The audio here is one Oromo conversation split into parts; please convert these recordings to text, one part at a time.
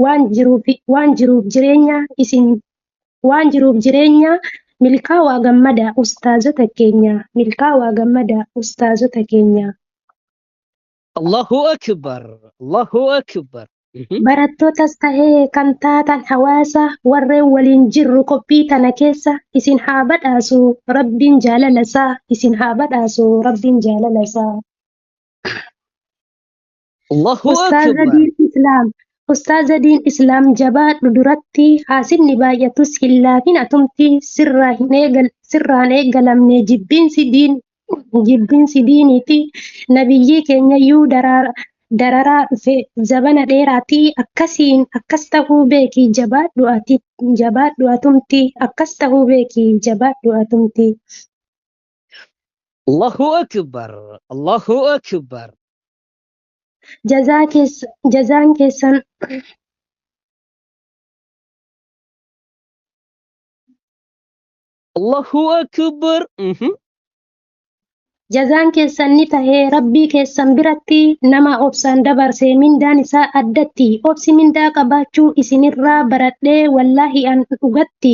waan jiruuf jireenya milkaa'aa gammada ustaazota keenya. Allahu Akbar. Allahu Akbar. Barattoottas tahee kan taatan hawaasa warreen waliin jirru qophii tana keessa isin haa badhaasu rabbiin jaalala isaa. Allahu Ustaaza Akbar. diin Islaam. Ustaaza diin Islaam jabaadhu duratti haasifni baay'atus hin laafin atumti sirraan eegalamne jibbinsi diiniiti nabiyyii keenyayyuu dararaa dhufe zabana dheeraati akkas tahuu beeki jabaadhu atumti akkas tahuu beeki jabaadhu atumti. Allahu Akbar. Allahu Akbar. Jazaan keessan Allahu Akbar. Jazaan keessan ni tahee rabbii keessan biratti nama obsaan dabarsee mindaan isaa addatti obsi mindaa qabaachuu isinirraa baradhee wallaahi an dhugatti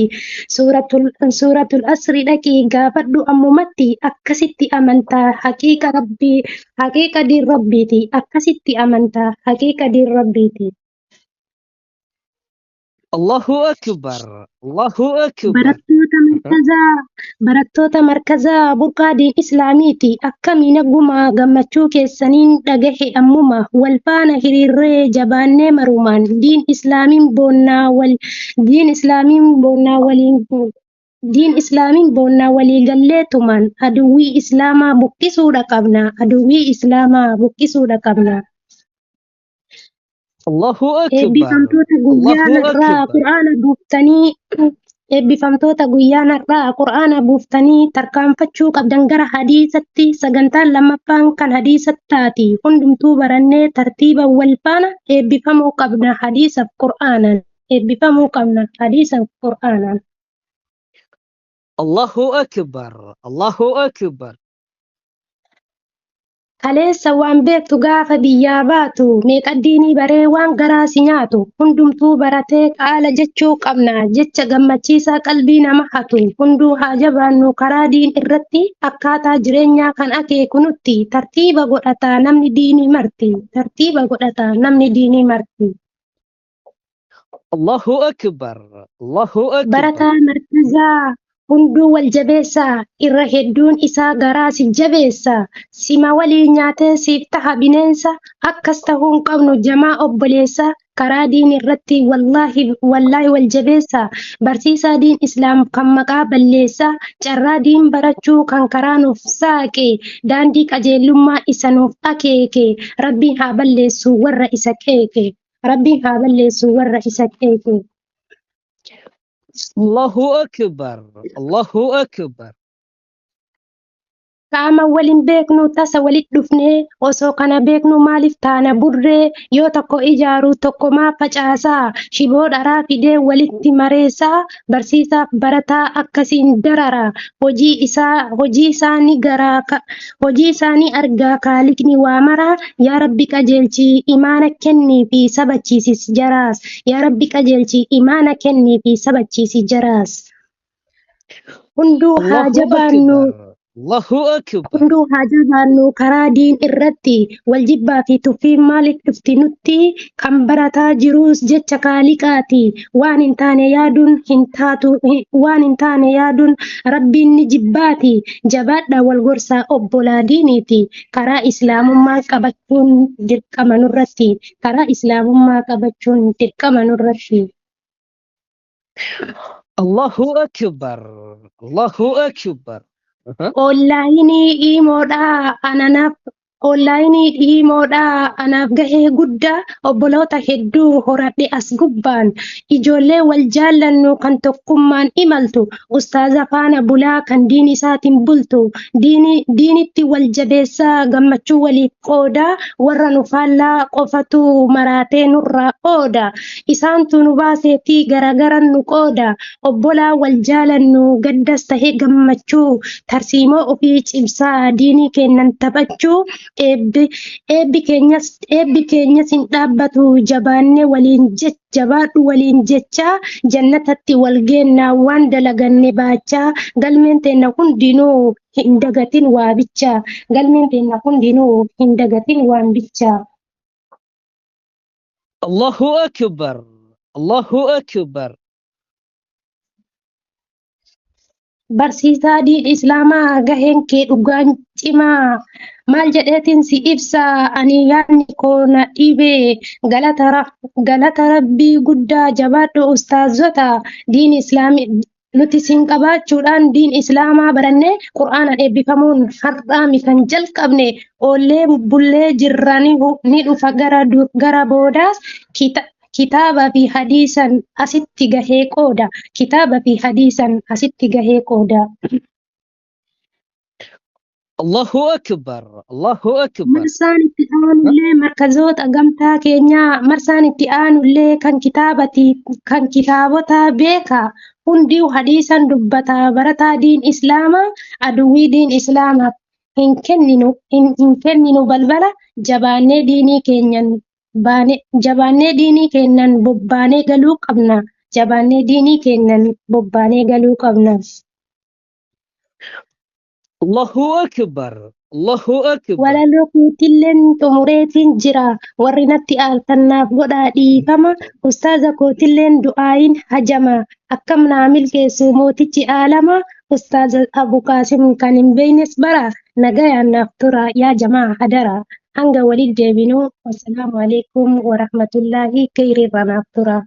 suuratul asri dhaqii gaafadhu ammumatti akkasitti amantaa haqiiqa diin rabbiiti akkasitti amantaa haqiiqa diin rabbiiti. Allahu Akbar. Allahu Akbar. Barattoota markazaa burqaa diin islaamiiti akkamiin agguma gammachuu keessaniin dhagahe ammuma wal faana hiriirree jabaannee marumaan diin islaamiin boonnaa walii galleetumaan aduwwii islaamaa buqqisuudha qabna. Allahu Akbar. Eebbifamtoota guyyaanarraa qur'aana buuftanii tarkaanfachuu qabdan gara hadiisatti sagantaan lammaffaan kan hadiisattaati hundumtuu barannee tartiiba wal faana eebbifamuu qabna hadiisaaf qur'aanaan. Allahu Akbar. Allahu Akbar. Kaleessa waan beektu gaafa biyyaa baatu meeqa diinii baree waan garaa si nyaatu hundumtuu baratee qaala jechuu qabna jecha gammachiisaa qalbii nama hatu hunduu haa jabaannu karaa diin irratti akkaataa jireenyaa kan akeeku nutti tartiiba godhataa namni diinii marti. Allahu Akbar. Allahu Akbar. Barataa markazaa hunduu wal jabeessaa irra hedduun isaa garaa si jabeessa sima walii nyaatee siif taha bineensa akkas tahuu hin qabnu jamaa obboleessa karaa diin irratti wallaahi wal jabeessa barsiisaa diin islaam kan maqaa balleessa carraa diin barachuu kan karaa nuuf saaqe daandii qajeelummaa isa nuuf akeeke rabbiin haa balleessu warra isa qeeqe. Allahu Akbar. Allahu Akbar. Qaama waliin beeknu tasa walit dhufnee osoo kana beeknu maaliif taana burree yoo tokko ijaaru tokko maa facaasaa shiboo dharaa fidee walitti mareessaa barsiisaaf barataa akkasiin darara hojii isaanii argaa kaalikni waa maraa yaa rabbi qajeelchii imaana kennii fi sabachiisis jaraas hunduu haa jabaannu. Allahu Akbar. Hunduu haa jabaannu karaa diin irratti wal jibbaa fi tuffii maaliif dhufti nutti kan barataa jiruus jecha kaaliqaati waan hin taane yaaduun rabbiin ni jibbaati jabaadha wal gorsaa obbolaa diiniiti karaa islaamummaa qabachuun dirqama nurratti. Allahu Akbar. Allahu Akbar. Onlaayinii dhiimoodhaa anaaf gahee guddaa obboloota hedduu horadhe as gubbaan ijoollee wal jaallannu kan tokkummaan imaltu ustaaza faana bulaa kan diin isaatiin bultu diinitti wal jabeessaa gammachuu waliif qooda warra nu faallaa qofatu maraatee nurraa ooda isaantu nu baaseetii garagaran nu qooda obbolaa wal jaalannu gaddas tahee gammachuu tarsiimoo ofii cimsaa diinii kennan taphachuu eebbi keenyas hin dhaabbatu jabaannee jabaadhu waliin jechaa jannatatti wal geennaa waan dalaganne baachaa galmeen teenya hundinuu hin dagatin waabichaa galmeen teenya hundinuu hin dagatin waabichaa. Allahu Akbar. Allahu Akbar. Barsiisaa diin islaamaa gaheen kee dhugaan cimaa maal jedheetiin si ibsa ani yaadni koo na dhibee galata rabbii guddaa jabaadhu ustaazota diin islaamii nuti sin qabaachuudhaan diin islaamaa barannee qur'aana eebbifamuun har'aami kan jalqabne oollee bullee jirrani ni dhufa gara boodaas kitaaba fi hadiisan asitti gahee qooda kitaaba fi hadiisan asitti gahee qooda. Allahu Akbar. Allahu Akbar. Marsaan itti aanullee markazoota gamtaa keenyaa marsaan itti aanullee kan kitaabota beeka hunduu hadiisan dubbata barataa diin islaamaa aduwwii diin islaamaaf hin kenninu balbala jabaannee diinii keenyan bobbaanee galuu qabna jabaannee diinii keenyan bobbaanee galuu qabna. Allahu Akbar. Allahu Akbar. Walaloo kootilleen xumureetiin jira warri natti aaltannaaf godhaa dhiifama ustaaza kootilleen du'aayin hajama akkam naa milkeessu mootichi aalama ustaaza Abu Qaasim kan hin beeynes bara nagayaan naaf tura yaa jamaa hadara hanga walitti deebinuu wassalaamu alaikum warahmatullaahi khayriirra naaf tura.